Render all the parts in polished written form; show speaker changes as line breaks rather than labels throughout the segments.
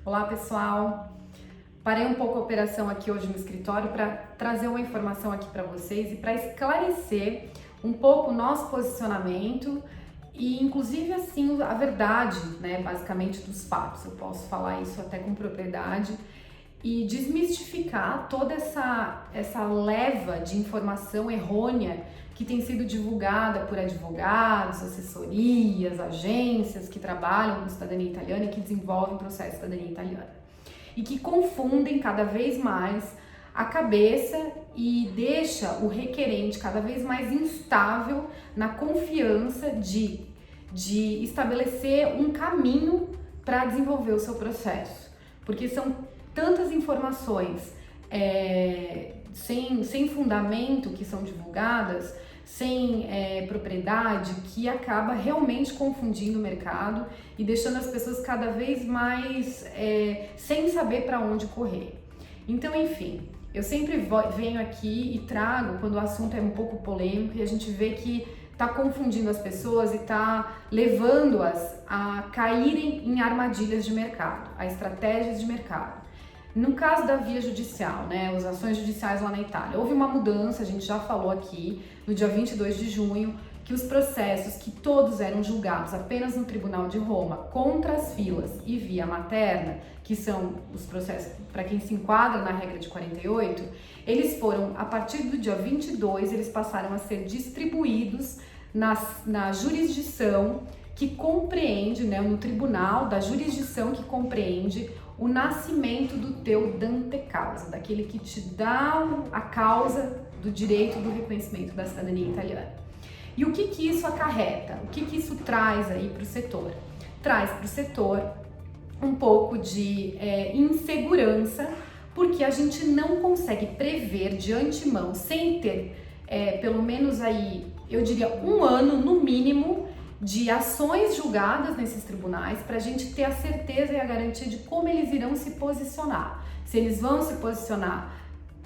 Olá pessoal, parei um pouco a operação aqui hoje no escritório para trazer uma informação aqui para vocês e para esclarecer um pouco o nosso posicionamento e inclusive assim a verdade, né, basicamente dos fatos. Eu posso falar isso até com propriedade e desmistificar toda essa leva de informação errônea que tem sido divulgada por advogados, assessorias, agências que trabalham com cidadania italiana e que desenvolvem o processo de cidadania italiana. E que confundem cada vez mais a cabeça e deixa o requerente cada vez mais instável na confiança de estabelecer um caminho para desenvolver o seu processo. Porque são tantas informações sem fundamento que são divulgadas, sem propriedade, que acaba realmente confundindo o mercado e deixando as pessoas cada vez mais sem saber para onde correr. Então, enfim, eu sempre venho aqui e trago quando o assunto é um pouco polêmico e a gente vê que está confundindo as pessoas e está levando-as a caírem em armadilhas de mercado, a estratégias de mercado. No caso da via judicial, né, as ações judiciais lá na Itália, houve uma mudança, a gente já falou aqui, no dia 22 de junho, que os processos que todos eram julgados apenas no Tribunal de Roma contra as filas e via materna, que são os processos para quem se enquadra na regra de 48, eles foram, a partir do dia 22, eles passaram a ser distribuídos na jurisdição que compreende, né, no tribunal da jurisdição que compreende o nascimento do teu dante causa, daquele que te dá a causa do direito do reconhecimento da cidadania italiana. E o que isso acarreta? O que isso traz aí para o setor? Traz para o setor um pouco de insegurança, porque a gente não consegue prever de antemão, sem ter pelo menos aí, eu diria, um ano no mínimo, de ações julgadas nesses tribunais para a gente ter a certeza e a garantia de como eles irão se posicionar. Se eles vão se posicionar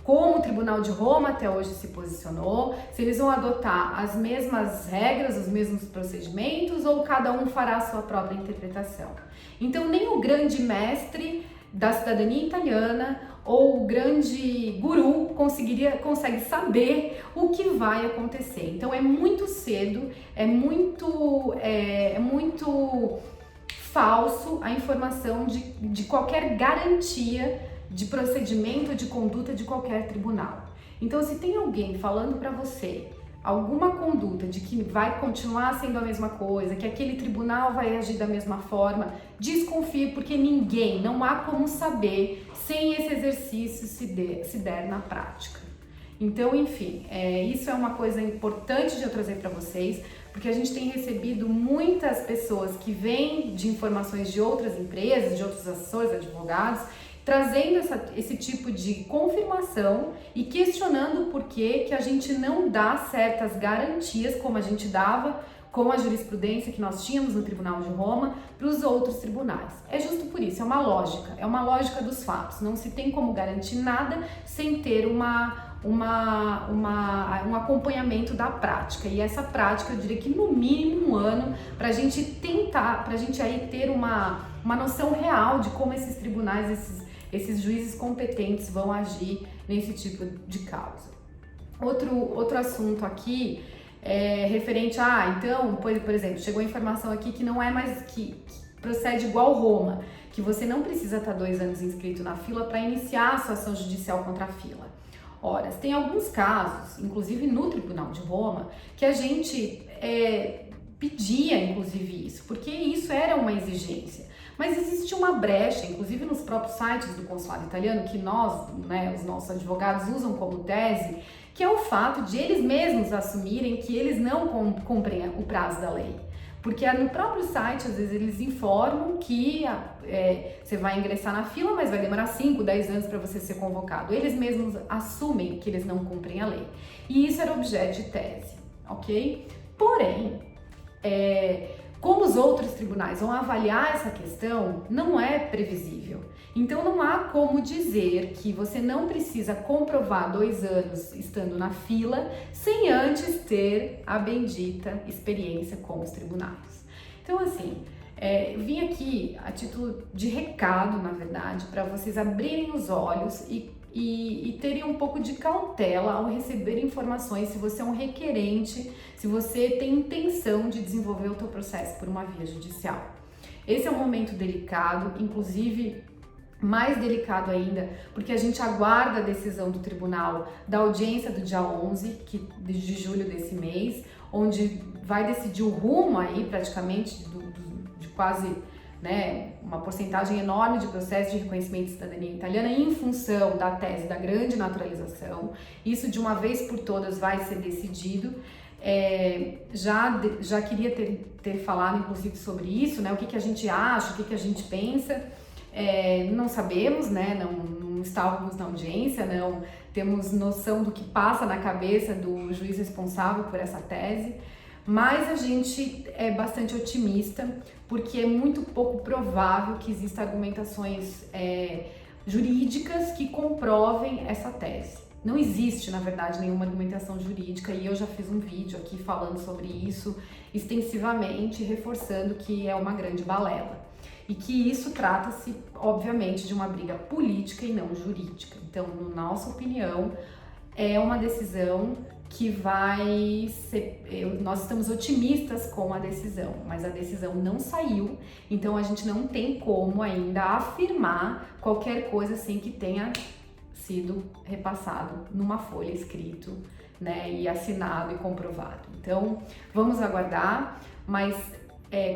como o Tribunal de Roma até hoje se posicionou, se eles vão adotar as mesmas regras, os mesmos procedimentos ou cada um fará a sua própria interpretação. Então nem o grande mestre da cidadania italiana ou o grande guru consegue saber o que vai acontecer. Então é muito cedo, é muito falso a informação de qualquer garantia de procedimento, de conduta de qualquer tribunal. Então se tem alguém falando para você alguma conduta de que vai continuar sendo a mesma coisa, que aquele tribunal vai agir da mesma forma, desconfie, porque não há como saber sem esse exercício se der na prática. Então, enfim, isso é uma coisa importante de eu trazer para vocês, porque a gente tem recebido muitas pessoas que vêm de informações de outras empresas, de outros assessores, advogados, trazendo esse tipo de confirmação e questionando por que a gente não dá certas garantias como a gente dava com a jurisprudência que nós tínhamos no Tribunal de Roma para os outros tribunais. É justo por isso, é uma lógica dos fatos. Não se tem como garantir nada sem ter um acompanhamento da prática. E essa prática, eu diria que no mínimo um ano, para a gente aí ter uma noção real de como esses tribunais, esses juízes competentes vão agir nesse tipo de causa. Outro assunto aqui é referente então, por exemplo, chegou a informação aqui que não é mais que procede igual Roma, que você não precisa estar 2 anos inscrito na fila para iniciar a sua ação judicial contra a fila. Ora, tem alguns casos, inclusive no Tribunal de Roma, que a gente pedia inclusive isso, porque isso era uma exigência. Mas existe uma brecha, inclusive nos próprios sites do consulado italiano, que nós, né, os nossos advogados usam como tese, que é o fato de eles mesmos assumirem que eles não cumprem o prazo da lei. Porque no próprio site, às vezes, eles informam que você vai ingressar na fila, mas vai demorar 5, 10 anos para você ser convocado. Eles mesmos assumem que eles não cumprem a lei. E isso era objeto de tese, ok? Porém, como os outros tribunais vão avaliar essa questão, não é previsível. Então não há como dizer que você não precisa comprovar 2 anos estando na fila sem antes ter a bendita experiência com os tribunais. Então assim, Vim aqui a título de recado, na verdade, para vocês abrirem os olhos e terem um pouco de cautela ao receber informações, se você é um requerente, se você tem intenção de desenvolver o teu processo por uma via judicial. Esse é um momento delicado, inclusive mais delicado ainda, porque a gente aguarda a decisão do tribunal da audiência do dia 11 de julho desse mês, onde vai decidir o rumo aí praticamente de quase, né, uma porcentagem enorme de processos de reconhecimento de cidadania italiana em função da tese da grande naturalização. Isso de uma vez por todas vai ser decidido. Já queria ter falado inclusive sobre isso, né, o que a gente acha, o que a gente pensa. Não sabemos, né, não estávamos na audiência, não temos noção do que passa na cabeça do juiz responsável por essa tese, mas a gente é bastante otimista, porque é muito pouco provável que existam argumentações jurídicas que comprovem essa tese. Não existe, na verdade, nenhuma argumentação jurídica, e eu já fiz um vídeo aqui falando sobre isso extensivamente, reforçando que é uma grande balela. E que isso trata-se, obviamente, de uma briga política e não jurídica. Então, na nossa opinião, é uma decisão que vai ser... Nós estamos otimistas com a decisão, mas a decisão não saiu, então a gente não tem como ainda afirmar qualquer coisa sem que tenha sido repassado numa folha escrito, né, e assinado e comprovado. Então, vamos aguardar, mas...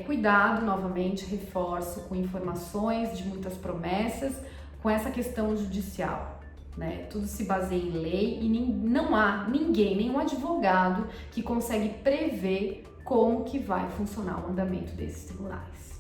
cuidado, novamente, reforço, com informações de muitas promessas, com essa questão judicial, né? Tudo se baseia em lei e não há ninguém, nenhum advogado que consegue prever como que vai funcionar o andamento desses tribunais.